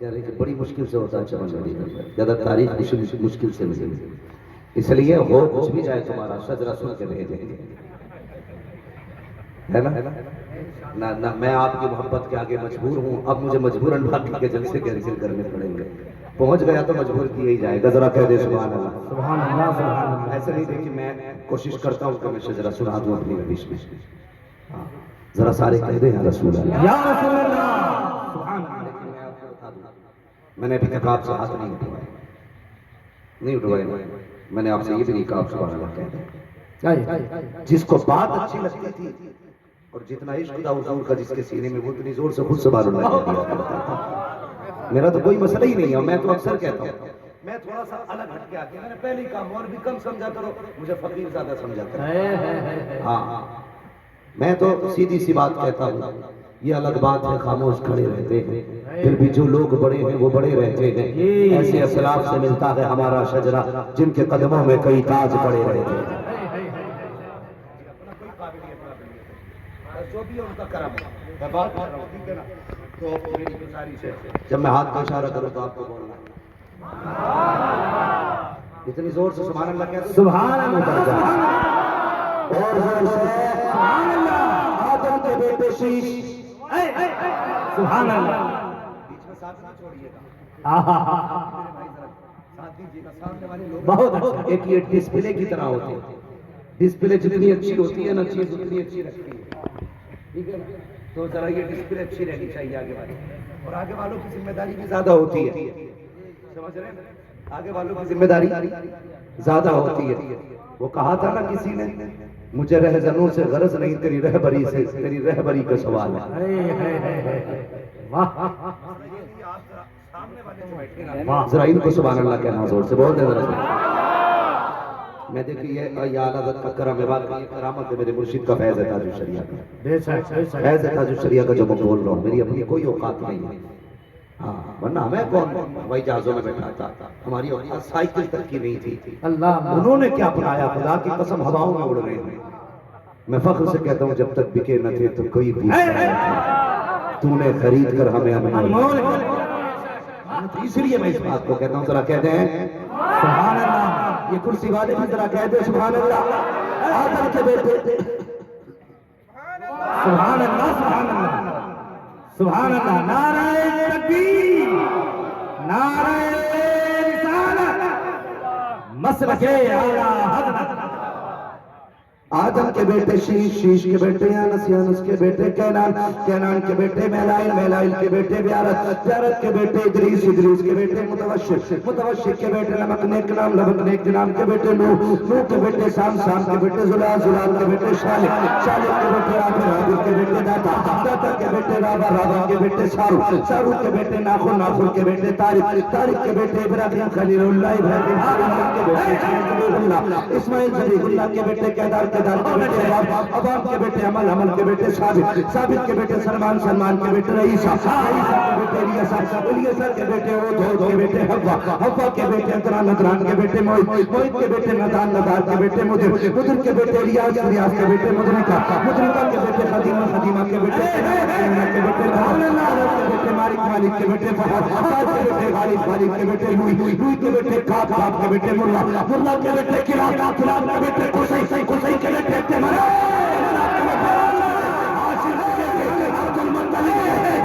کہہ رہے کہ بڑی مشکل سے ہوتا ہے چمن بڑی زیادہ تاریخ مشکل سے ملی، اس لیے ہو کچھ بھی جائے تمہارا شجرہ سن کے بھیجیں گے، ہے نا؟ میں آپ کی محبت کے آگے مجبور ہوں، اب مجھے مجبوراً باقی کے جلسے کینسل کرنے پڑیں گے، پہنچ گیا تو مجبور کیا ہی جائے گا، ذرا کہہ دے سبحان اللہ۔ سبحان اللہ سبحان اللہ۔ ایسے نہیں دیکھیں میں کوشش کرتا ہوں کہ میں شجرہ سنا دوں اپنی پیش میں، ذرا سارے کہہ دیں یا رسول اللہ، یا رسول اللہ سبحان اللہ۔ میں نے ابھی تک آپ سے ہاتھ نہیں اٹھوائے، میں نے آپ سے یہ بھی نہیں کہا آپ سبحان اللہ کہہ دیں۔ جس کو بات اچھی لگتی تھی اور جتنا عشق تھا حضور کا جس کے سینے میں وہ اتنی زور سے خود سبحان اللہ کہہ دیا کرتا تھا۔ میرا تو کوئی مسئلہ ہی نہیں ہے، میں تو اکثر کہتا ہوں میں تھوڑا سا الگ ہٹ کے آتے ہیں، میں نے پہلے ہی کہا اور بھی کم سمجھا کرو، مجھے فقیر زیادہ سمجھا کرو۔ ہاں میں تو سیدھی سی بات کہتا ہوں، یہ الگ بات ہے خاموش کھڑے رہتے ہیں، پھر بھی جو لوگ بڑے ہیں وہ بڑے رہتے ہیں، ایسے اسلاف سے ملتا ہے ہمارا شجرہ جن کے قدموں میں کئی تاج پڑے رہتے ہیں۔ جو بھی ان کا کرم ہے میں بات کر رہا ہوں، ٹھیک ہے نا؟ تو میری گزارش ہے جب میں ہاتھ کا اشارہ کروں تو آپ کو بولنا ہے اتنی زور سے سبحان اللہ کہتے ہیں، سبحان اللہ اور زور سے سبحان اللہ آدم کے بیٹے شیش، سبحان اللہ۔ بیچ میں ساتھ نہ چھوڑیے گا، آہا ساتھ دیجیے گا، سامنے والے لوگ بہت اچھا۔ ایک یہ ڈسپلے کی طرح ہوتے ہیں، ڈسپلے جتنی اچھی ہوتی ہے نا چیز اتنی اچھی رکھتی ہے، ٹھیک ہے نا؟ تو ذرا یہ ڈسپلے اچھی رہنی چاہیے آگے والے، اور آگے والوں کی ذمہ داری بھی زیادہ ہوتی ہے، سمجھ رہے ہیں؟ آگے والوں کی ذمہ داری زیادہ ہوتی ہے۔ وہ کہا تھا نا کسی نے مجھے رہزنوں سے غرض نہیں تیری رہبری سے، تیری رہبری کا سوال ہے۔ ذرا ان کو سبحان اللہ کہنا زور سے بہت ہے۔ میں دیکھیے یہ اعلیٰ حضرت کا کرم ہے، واقعی کرامت ہے میرے مرشد کا، فیض ہے تاج الشریعہ کا، فیض ہے تاج الشریعہ کا جو میں بول رہا ہوں، میری اپنی کوئی اوقات نہیں ہے، ہاں ورنہ ہمیں کون ہوائی جہازوں میں بیٹھا تھا، ہماری اوقات سائیکل تک کی نہیں تھی، اللہ انہوں نے کیا اپنایا، خدا کی قسم ہواؤں میں اڑ رہے ہیں۔ میں فخر سے کہتا ہوں جب تک بکے نہ تھے تو کوئی پوچھتا نہ تھا، تو نے خرید کر ہمیں انمول، اس لیے میں اس بات کو کہتا ہوں، ذرا کہہ دیں سبحان اللہ۔ یہ کرسی والے بھی ذرا کہہ دیں سبحان اللہ۔ آدم کے بیٹے سبحان اللہ سبحان اللہ سبحان اللہ۔ نعرہ تکبیر، نعرہ رسالت، مسلک اعلیٰ حضرت۔ آدم کے بیٹے شیش، شیش کے بیٹے یانس، یانس کے بیٹے کینان، کینان کے بیٹے میلائل، میلائل کے بیٹے بیارت، بیارت کے بیٹے ادریس، ادریس کے بیٹے متوشق، متوشق کے بیٹے لمک نیک نام، لمک نیک نام کے بیٹے نوح، نوح کے بیٹے سام، سام کے بیٹے زلال، زلال کے بیٹے شالق، شالق کے بیٹے عابر، عابر کے بیٹے داتا، داتا کے بیٹے رابع، رابع کے بیٹے سارو، سارو کے بیٹے ناخن، ناخن کے بیٹے طارق، طارق کے بیٹے ابراہیم خلیل اللہ، ابراہیم خلیل اللہ کے بیٹے اسماعیل ذبیح اللہ، اسماعیل ذبیح اللہ کے بیٹے کیدار کے بیٹے عبام کے بیٹے عمل، عمل کے بیٹے ثابت، ثابت کے بیٹے سلمان، سلمان کے بیٹے رئیسہ، رئیسہ کے بیٹے الیسر، الیسر کے بیٹے عود، عود کے بیٹے حوا، حوا کے بیٹے ادران، ادران کے بیٹے موعد، موعد کے بیٹے ندان، ندان کے بیٹے مدر، مدر کے بیٹے الیاس، الیاس کے بیٹے مدرکہ، مدرکہ کے بیٹے خدیمہ، خدیمہ کے بیٹے خدیمہ کے بیٹے دارد، دارد کے بیٹے مالک، مالک کے بیٹے فہد، فہد کے بیٹے غالب، غالب کے بیٹے لوئی، لوئی کے بیٹے کعب، کعب کے بیٹے مرہ، مرہ کے بیٹے کلاب، کلاب کے بیٹے قصی، قصی کے بیٹے تمرہ،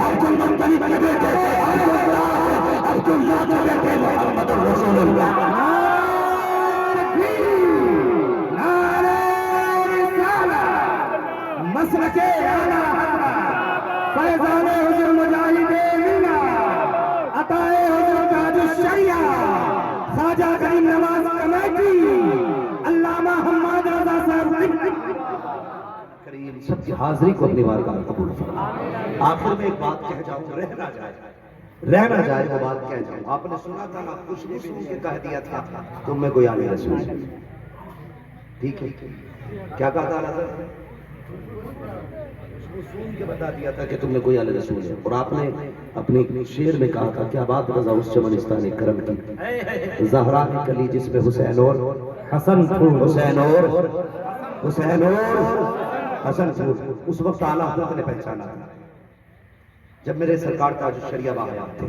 عبد المطلب کے بیٹے عبد اللہ کے بیٹے محمد رسول اللہ۔ نعرہ رسالت، مسلک اعلیٰ حضرت، فیضان حضور مجاہد ملت، عطائے حضور تاج الشریعہ، خواجہ کریم نواز کمیٹی، علامہ حماد رضا صاحب کریم سب کی حاضری کو اپنی بارگاہ میں قبول فرما۔ آخر میں ایک بات کہہ جاؤں، رہ نہ جائے وہ بات کہہ جاؤں۔ آپ نے سنا تھا نا خوشبو سن کے کہہ دیا تھا تم میں کوئی آنے رسول ہے، ٹھیک ہے؟ کیا کہا تھا حضرت؟ خوشبو سن کے بتا دیا تھا کہ تم میں کوئی آنے رسول ہے، اور آپ نے اپنے شعر میں کہا تھا کیا بات رضا اس چمنستان کرم کی، زہرا کی کلی جس میں حسین اور حسن پھول، حسین اور حسین اور حسن پھول، اس وقت اعلیٰ حضرت نے پہچانا تھا جب میرے سرکار تاج الشریعہ باحیات تھے،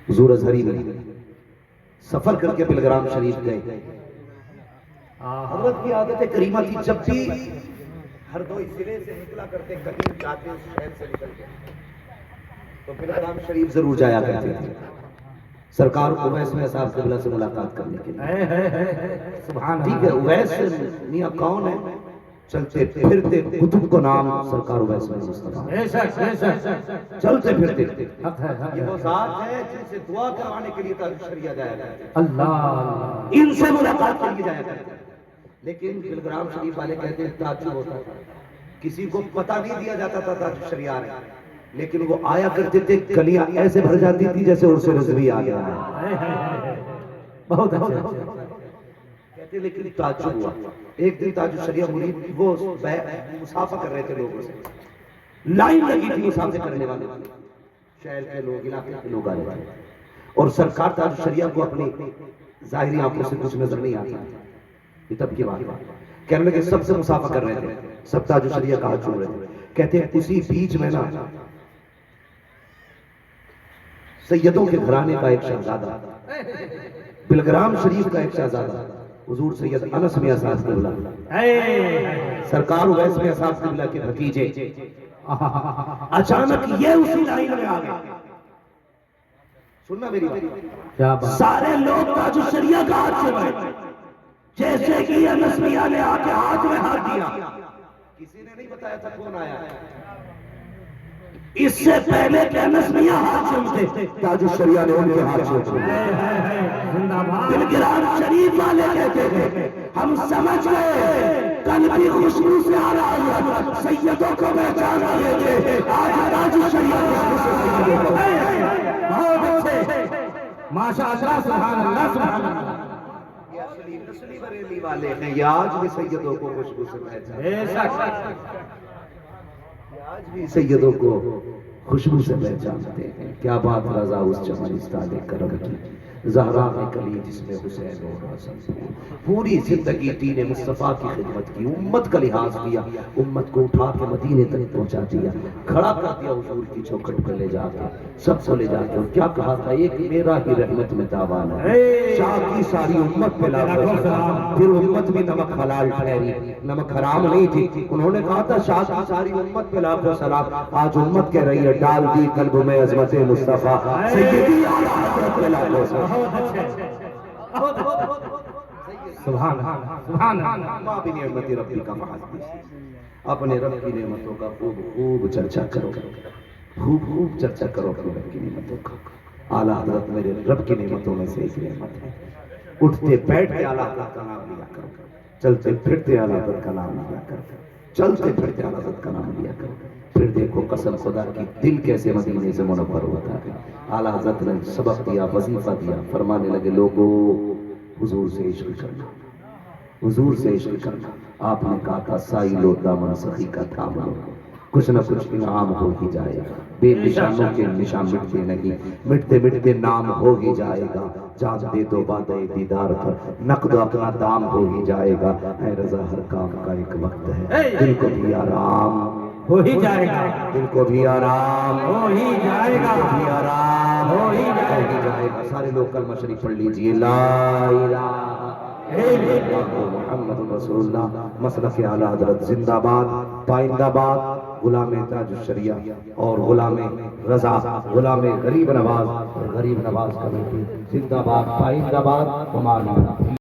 حضور ازہری میں سفر کر کے بلگرام شریف گئے. حضرت کی عادت کریمہ تھی جب بھی ہردوئی ضلع سے نکلا کرتے کہیں جاتے اس شہر سے نکل کے تو بلگرام شریف ضرور جایا کرتے تھے سرکار اویس میں صاحب قبلہ سے ملاقات کرنے کے لیے. سبحان ٹھیک ہے اویس میاں کون ہے؟ چلتے پھرتے کتب کو نام سرکار اویس میں مصطفیٰ. چلتے پھرتے یہ وہ ذات ہے جن سے دعا کروانے کے لیے تاج شریعہ جایا کرتے ہیں. اللہ ان سے ملاقات کے لیے جایا کرتے ہیں. لیکن بلگرام شریف والے کہتے ہیں تعجب ہوتا تھا کسی کو پتہ نہیں دیا جاتا تھا تاج شریعہ ہے لیکن وہ آیا کرتے تھے گلیاں ایسے بھر جاتی تھی جیسے عرس رضوی آ گیا ہے. بہت اچھا. کہتے لیکن تعجب ہوا ایک دن تاج الشریعہ مرید وہ مسافہ کر رہے تھے لوگوں سے لائن لگی تھی مسافہ کرنے والے شہر کے لوگ علاقے کے لوگ آ رہے تھے اور سرکار تاج الشریعہ کو اپنی ظاہری آنکھوں سے کچھ نظر نہیں آتا. یہ تب کی بات کہنے لگے سب سے مسافہ کر رہے تھے سب تاج الشریعہ کا ہاتھ چھوڑ رہے تھے. کہتے ہیں اسی بیچ میں نا سیدوں کے گھرانے کا ایک شہزادہ بلگرام شریف کا ایک شہزادہ حضور سید انس میاں صاحب قبلہ سرکار اویس میاں صاحب قبلہ کے بھتیجے اچانک یہ اسی لائن میں آ گئے. سننا میری بات کیا بات. سارے لوگ تاج الشریعہ کا ہاتھ چھوڑ رہے جیسے کہ انس میاں نے آ کے ہاتھ میں ہاتھ دیا. کسی نے نہیں بتایا تھا کون آیا ہے. اس سے پہلے کہ انس میاں ہاتھ چھوڑتے تاج الشریعہ نے ان کے ہاتھ چھوڑے. بلگرام شریف والے کہتے تھے ہم سمجھ گئے کل بھی خوشبو سے آ رہا ہے سیدوں کو پہچان رہے تھے آج تاج الشریعہ خوشبو سے سیدوں کو. بہت اچھے ماشاء اللہ. سبحان اللہ سبحان اللہ. یہ اصلی نسلی بریلی والے ہیں یہ آج بھی سیدوں کو خوشبو سے پہچان آج بھی سیدوں کو خوشبو سے پہچانتے ہیں. کیا بات رضا اس چمن استاد کرم کی زہرا میں کلی جس میں حسین اور حسن پوری زندگی دین مصطفیٰ کی خدمت کی امت کا لحاظ کیا امت کو اٹھا کے مدینے تک پہنچا دیا کھڑا کر دیا حضور کی چوکھٹ پر لے جا کے سب کو لے جا کے اور کیا کہا تھا ایک میرا ہی رحمت میں تاوان ہے شاہ کی ساری امت پہ لاکھوں سلام. پھر امت بھی نمک حلال ٹھہری نمک حرام نہیں تھی. انہوں نے کہا تھا شاہ کی ساری امت پہ لاکھوں سلام. آج امت کہہ رہی ہے ڈال دی قلب میں عظمت مصطفیٰ سیدی اعلیٰ حضرت پہ لاکھوں سلام. سبحان سبحان ماں بھی نعمت ربی کا محاسب اپنے رب کی نعمتوں کا خوب خوب چرچا کرو خوب خوب چرچا کرو اپنے رب کی نعمتوں کا. اعلیٰ حضرت میرے رب کی نعمتوں میں سے ایک نعمت ہے. اٹھتے بیٹھتے اعلیٰ حضرت کا نام لیا کرو چلتے پھرتے اعلیٰ حضرت کا نام لیا کرو چلتے پھرتے اعلیٰ حضرت کا نام لیا کرو. پھر دیکھو قسم خدا کی دل کیسے مدینے سے منور ہوتا ہے. اعلیٰ حضرت نے سبق دیا وظیفہ دیا فرمانے لگے لوگوں حضور سے عشق کرنا حضور سے عشق کرنا. آپ نے کہا تھا سائل و دامن سخی کا تھام لو کچھ نہ کچھ انعام ہو ہی جائے گا. بے نشانوں کے نشان مٹتے نہیں مٹتے مٹتے نام ہو ہی جائے گا. جان دے دو وعدہ دیدار پر نقد اپنا دام ہو ہی جائے گا. اے رضا ہر کام کا ایک وقت ہے دل کو بھی آرام ہو ہی جائے گا. دل کو بھی آرام ہو ہی جائے گا. دل کو بھی آرام ہو ہی جائے گا. سارے لوگ کلمہ شریف پڑھ لیجئے لا الہ الا اللہ محمد رسول اللہ. مسلک اعلیٰ حضرت زندہ باد پائندہ باد. غلام تاج الشریعہ اور غلام رضا غلام غریب نواز اور غریب نواز کمیٹی زندہ باد پائندہ باد.